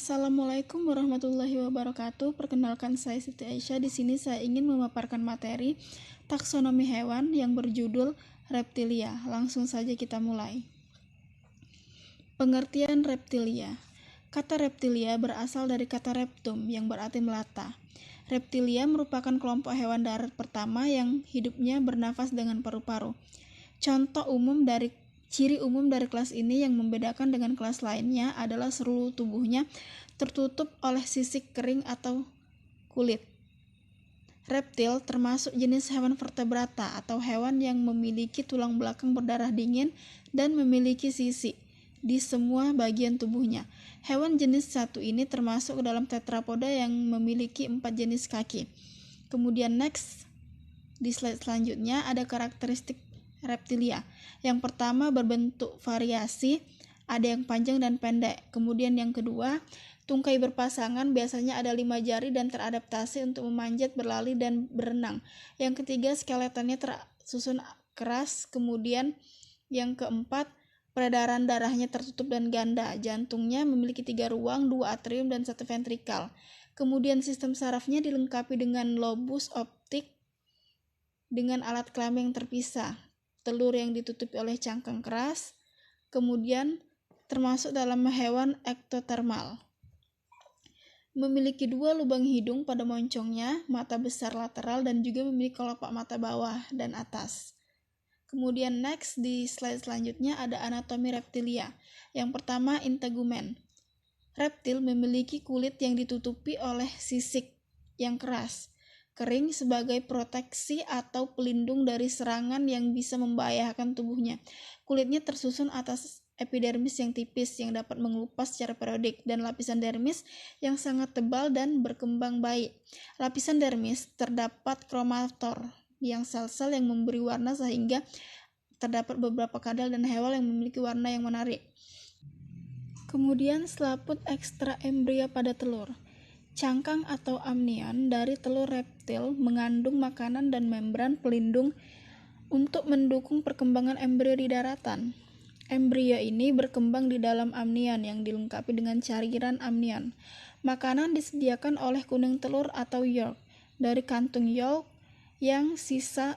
Assalamualaikum warahmatullahi wabarakatuh. Perkenalkan, saya Siti Aisyah. Di sini saya ingin memaparkan materi taksonomi hewan yang berjudul Reptilia. Langsung saja kita mulai. Pengertian reptilia. Kata reptilia berasal dari kata reptum yang berarti melata. Reptilia merupakan kelompok hewan darat pertama yang hidupnya bernafas dengan paru-paru. Ciri umum dari kelas ini yang membedakan dengan kelas lainnya adalah seluruh tubuhnya tertutup oleh sisik kering atau kulit. Reptil termasuk jenis hewan vertebrata atau hewan yang memiliki tulang belakang berdarah dingin dan memiliki sisik di semua bagian tubuhnya. Hewan jenis satu ini termasuk dalam tetrapoda yang memiliki 4 jenis kaki. Kemudian next, di slide selanjutnya ada karakteristik reptilia. Yang pertama berbentuk variasi, ada yang panjang dan pendek. Kemudian yang kedua, tungkai berpasangan, biasanya ada 5 jari dan teradaptasi untuk memanjat, berlari, dan berenang. Yang ketiga, skeletonnya tersusun keras. Kemudian yang keempat, peredaran darahnya tertutup dan ganda. Jantungnya memiliki 3 ruang, 2 atrium dan 1 ventrikal. Kemudian sistem sarafnya dilengkapi dengan lobus optik dengan alat kelamin yang terpisah, telur yang ditutupi oleh cangkang keras, kemudian termasuk dalam hewan ektotermal. Memiliki 2 lubang hidung pada moncongnya, mata besar lateral, dan juga memiliki kelopak mata bawah dan atas. Kemudian next, di slide selanjutnya ada anatomi reptilia. Yang pertama, integumen. Reptil memiliki kulit yang ditutupi oleh sisik yang keras, kering sebagai proteksi atau pelindung dari serangan yang bisa membahayakan tubuhnya. Kulitnya tersusun atas epidermis yang tipis yang dapat mengelupas secara periodik dan lapisan dermis yang sangat tebal dan berkembang baik. Lapisan dermis terdapat kromator yang sel-sel yang memberi warna sehingga terdapat beberapa kadal dan hewan yang memiliki warna yang menarik. Kemudian selaput ekstra embria pada telur. Cangkang atau amnion dari telur reptil mengandung makanan dan membran pelindung untuk mendukung perkembangan embrio di daratan. Embrio ini berkembang di dalam amnion yang dilengkapi dengan cairan amnion. Makanan disediakan oleh kuning telur atau yolk dari kantung yolk yang sisa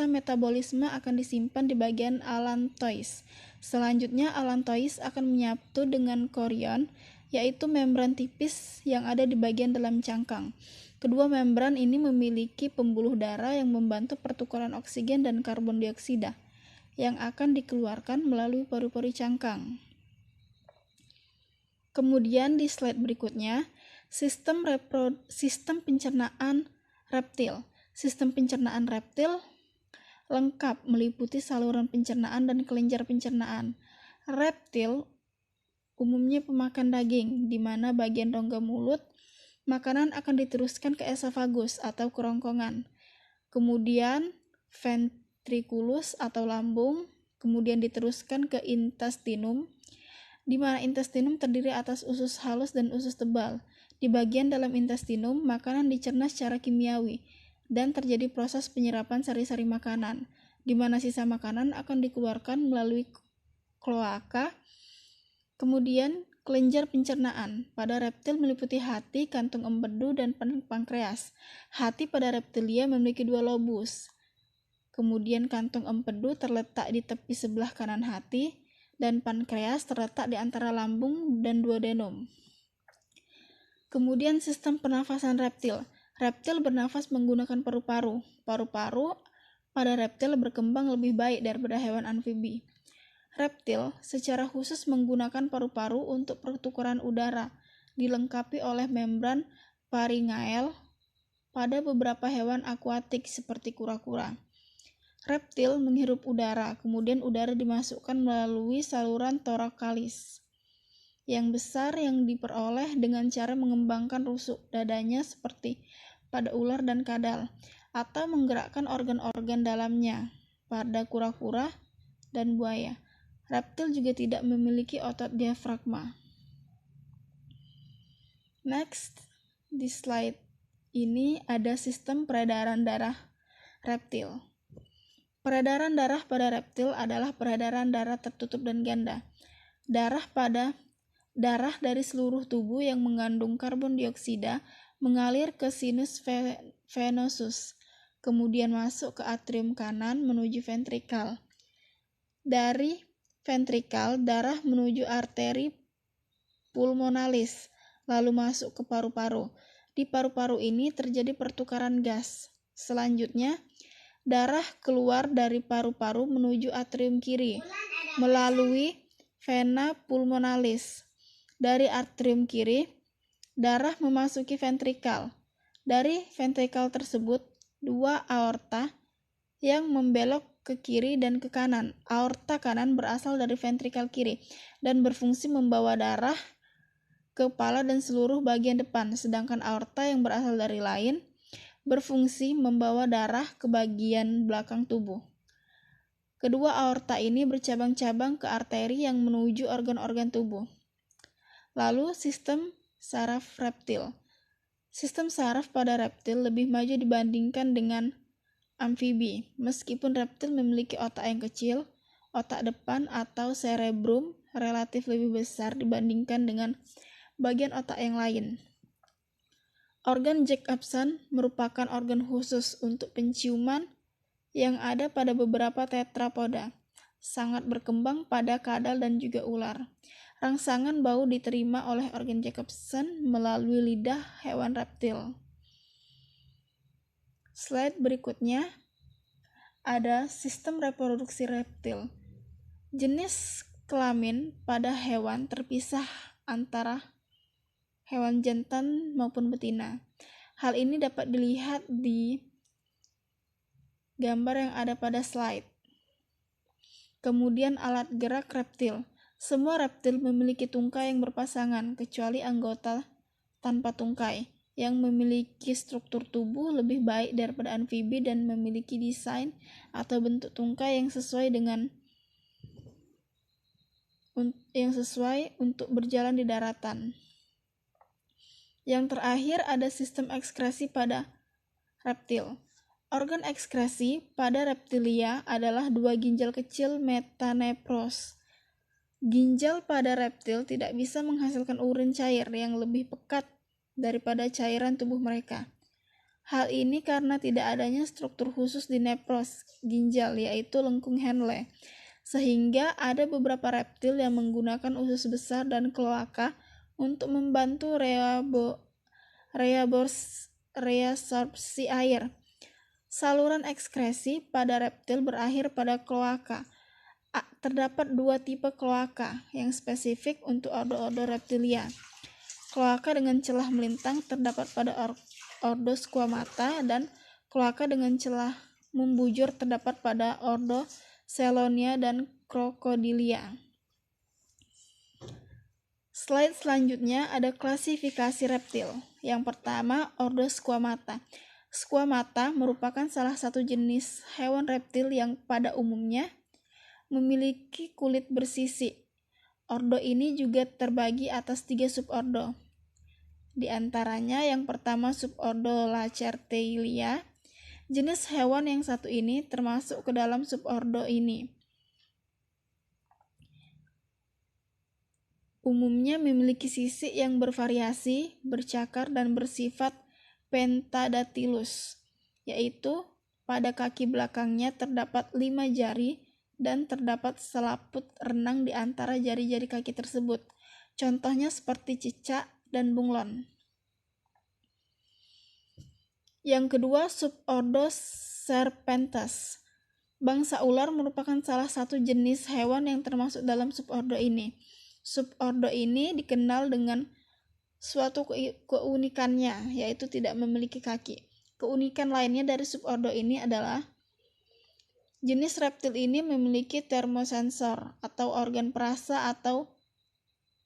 metabolisme akan disimpan di bagian allantois. Selanjutnya allantois akan menyatu dengan korion, yaitu membran tipis yang ada di bagian dalam cangkang. Kedua membran ini memiliki pembuluh darah yang membantu pertukaran oksigen dan karbon dioksida yang akan dikeluarkan melalui paru-paru cangkang. Kemudian di slide berikutnya, sistem pencernaan reptil. Sistem pencernaan reptil lengkap meliputi saluran pencernaan dan kelenjar pencernaan. Reptil umumnya pemakan daging, di mana bagian rongga mulut makanan akan diteruskan ke esofagus atau kerongkongan, kemudian ventriculus atau lambung, kemudian diteruskan ke intestinum, di mana intestinum terdiri atas usus halus dan usus tebal. Di bagian dalam intestinum, makanan dicerna secara kimiawi dan terjadi proses penyerapan sari-sari makanan, di mana sisa makanan akan dikeluarkan melalui kloaka. Kemudian kelenjar pencernaan pada reptil meliputi hati, kantung empedu, dan pankreas. Hati pada reptilia memiliki 2 lobus. Kemudian kantung empedu terletak di tepi sebelah kanan hati, dan pankreas terletak di antara lambung dan duodenum. Kemudian sistem pernafasan reptil. Reptil bernafas menggunakan paru-paru. Paru-paru pada reptil berkembang lebih baik daripada hewan amfibi. Reptil secara khusus menggunakan paru-paru untuk pertukaran udara, dilengkapi oleh membran faringeal pada beberapa hewan akuatik seperti kura-kura. Reptil menghirup udara, kemudian udara dimasukkan melalui saluran thoracalis yang besar yang diperoleh dengan cara mengembangkan rusuk dadanya seperti pada ular dan kadal, atau menggerakkan organ-organ dalamnya pada kura-kura dan buaya. Reptil juga tidak memiliki otot diafragma. Next, di slide ini ada sistem peredaran darah reptil. Peredaran darah pada reptil adalah peredaran darah tertutup dan ganda. Darah pada Darah dari seluruh tubuh yang mengandung karbon dioksida mengalir ke sinus venosus, kemudian masuk ke atrium kanan menuju ventrikal. Dari ventrikal, darah menuju arteri pulmonalis, lalu masuk ke paru-paru. Di paru-paru ini terjadi pertukaran gas. Selanjutnya, darah keluar dari paru-paru menuju atrium kiri melalui vena pulmonalis. Dari atrium kiri, darah memasuki ventrikal. Dari ventrikal tersebut, dua aorta yang membelok ke kiri dan ke kanan. Aorta kanan berasal dari ventrikal kiri dan berfungsi membawa darah ke kepala dan seluruh bagian depan, sedangkan aorta yang berasal dari lain berfungsi membawa darah ke bagian belakang tubuh. Kedua aorta ini bercabang-cabang ke arteri yang menuju organ-organ tubuh. Lalu sistem saraf reptil. Sistem saraf pada reptil lebih maju dibandingkan dengan amfibi. Meskipun reptil memiliki otak yang kecil, otak depan atau cerebrum relatif lebih besar dibandingkan dengan bagian otak yang lain. Organ Jacobson merupakan organ khusus untuk penciuman yang ada pada beberapa tetrapoda. Sangat berkembang pada kadal dan juga ular. Rangsangan bau diterima oleh organ Jacobson melalui lidah hewan reptil. Slide berikutnya ada sistem reproduksi reptil. Jenis kelamin pada hewan terpisah antara hewan jantan maupun betina. Hal ini dapat dilihat di gambar yang ada pada slide. Kemudian alat gerak reptil. Semua reptil memiliki tungkai yang berpasangan, kecuali anggota tanpa tungkai, yang memiliki struktur tubuh lebih baik daripada amfibi dan memiliki desain atau bentuk tungkai yang sesuai untuk berjalan di daratan. Yang terakhir ada sistem ekskresi pada reptil. Organ ekskresi pada reptilia adalah dua ginjal kecil metanepros. Ginjal pada reptil tidak bisa menghasilkan urin cair yang lebih pekat daripada cairan tubuh mereka. Hal ini karena tidak adanya struktur khusus di nepros ginjal, yaitu lengkung Henle, sehingga ada beberapa reptil yang menggunakan usus besar dan kloaka untuk membantu reabsorpsi air. Saluran ekskresi pada reptil berakhir pada kloaka. Terdapat dua tipe kloaka yang spesifik untuk ordo-ordo reptilia. Kloaka dengan celah melintang terdapat pada ordo Squamata dan kloaka dengan celah membujur terdapat pada ordo Chelonia dan Crocodilia. Slide selanjutnya ada klasifikasi reptil. Yang pertama, ordo Squamata. Squamata merupakan salah satu jenis hewan reptil yang pada umumnya memiliki kulit bersisi. Ordo ini juga terbagi atas 3 subordo. Di antaranya yang pertama subordo Lacertailia. Jenis hewan yang satu ini termasuk ke dalam subordo ini. Umumnya memiliki sisik yang bervariasi, bercakar dan bersifat pentadactylus, yaitu pada kaki belakangnya terdapat 5 jari dan terdapat selaput renang di antara jari-jari kaki tersebut. Contohnya seperti cicak dan bunglon. Yang kedua, subordo Serpentis. Bangsa ular merupakan salah satu jenis hewan yang termasuk dalam subordo ini. Subordo ini dikenal dengan suatu keunikannya, yaitu tidak memiliki kaki. Keunikan lainnya dari subordo ini adalah jenis reptil ini memiliki termosensor atau organ perasa atau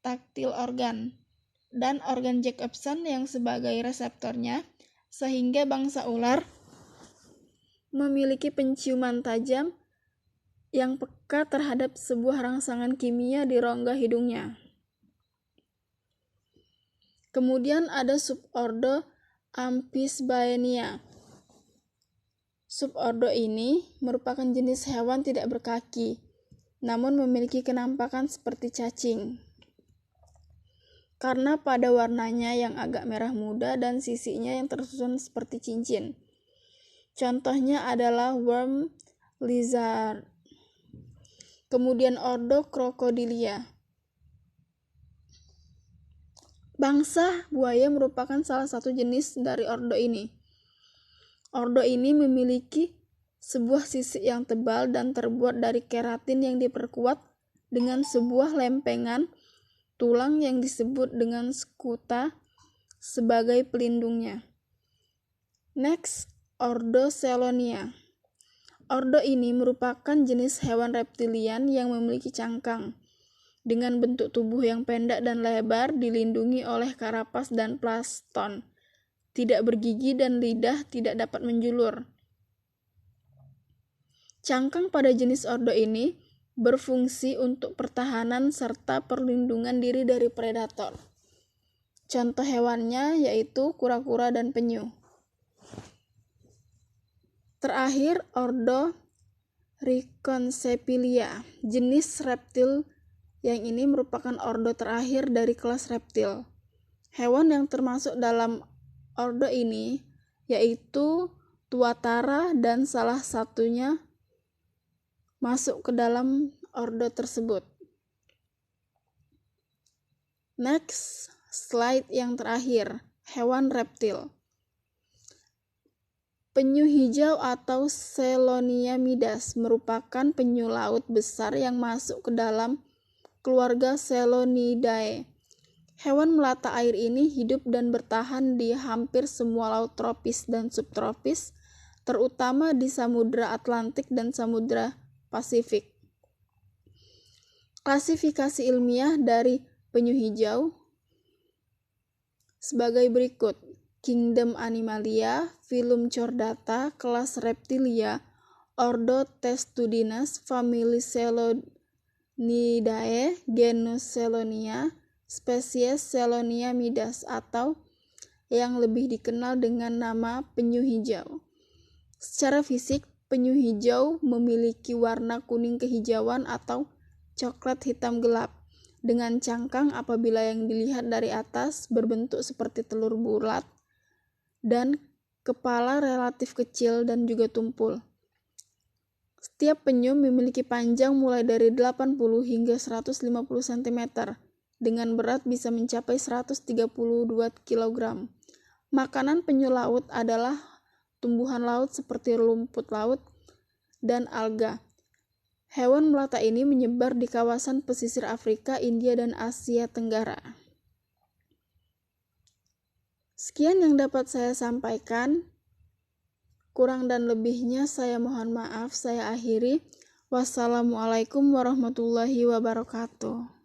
taktil organ dan organ Jacobson yang sebagai reseptornya, sehingga bangsa ular memiliki penciuman tajam yang peka terhadap sebuah rangsangan kimia di rongga hidungnya. Kemudian ada subordo Amphisbaenia. Subordo ini merupakan jenis hewan tidak berkaki, namun memiliki kenampakan seperti cacing. karena pada warnanya yang agak merah muda dan sisinya yang tersusun seperti cincin. Contohnya adalah worm lizard. Kemudian ordo Crocodilia. Bangsa buaya merupakan salah satu jenis dari ordo ini. Ordo ini memiliki sebuah sisik yang tebal dan terbuat dari keratin yang diperkuat dengan sebuah lempengan tulang yang disebut dengan skuta sebagai pelindungnya. Next, ordo Selonia. Ordo ini merupakan jenis hewan reptilian yang memiliki cangkang dengan bentuk tubuh yang pendek dan lebar, dilindungi oleh karapas dan plaston, tidak bergigi dan lidah tidak dapat menjulur. Cangkang pada jenis ordo ini berfungsi untuk pertahanan serta perlindungan diri dari predator. Contoh hewannya yaitu kura-kura dan penyu. Terakhir, ordo Rhynchocephalia, jenis reptil yang ini merupakan ordo terakhir dari kelas reptil. Hewan yang termasuk dalam ordo ini yaitu tuatara dan salah satunya masuk ke dalam ordo tersebut. Next, slide yang terakhir, hewan reptil. Penyu hijau atau Selonia midas merupakan penyu laut besar yang masuk ke dalam keluarga Selonidae. Hewan melata air ini hidup dan bertahan di hampir semua laut tropis dan subtropis, terutama di Samudra Atlantik dan Samudra Pasifik. Klasifikasi ilmiah dari penyu hijau sebagai berikut: Kingdom Animalia, Phylum Chordata, kelas Reptilia, Ordo Testudines, famili Selonidae, genus Selonia, spesies Selonia midas atau yang lebih dikenal dengan nama penyu hijau. Secara fisik, penyu hijau memiliki warna kuning kehijauan atau coklat hitam gelap, dengan cangkang apabila yang dilihat dari atas berbentuk seperti telur bulat, dan kepala relatif kecil dan juga tumpul. Setiap penyu memiliki panjang mulai dari 80 hingga 150 cm, dengan berat bisa mencapai 132 kg. Makanan penyu laut adalah tumbuhan laut seperti rumput laut dan alga. Hewan melata ini menyebar di kawasan pesisir Afrika, India, dan Asia Tenggara. Sekian yang dapat saya sampaikan. Kurang dan lebihnya saya mohon maaf. Saya akhiri. Wassalamualaikum warahmatullahi wabarakatuh.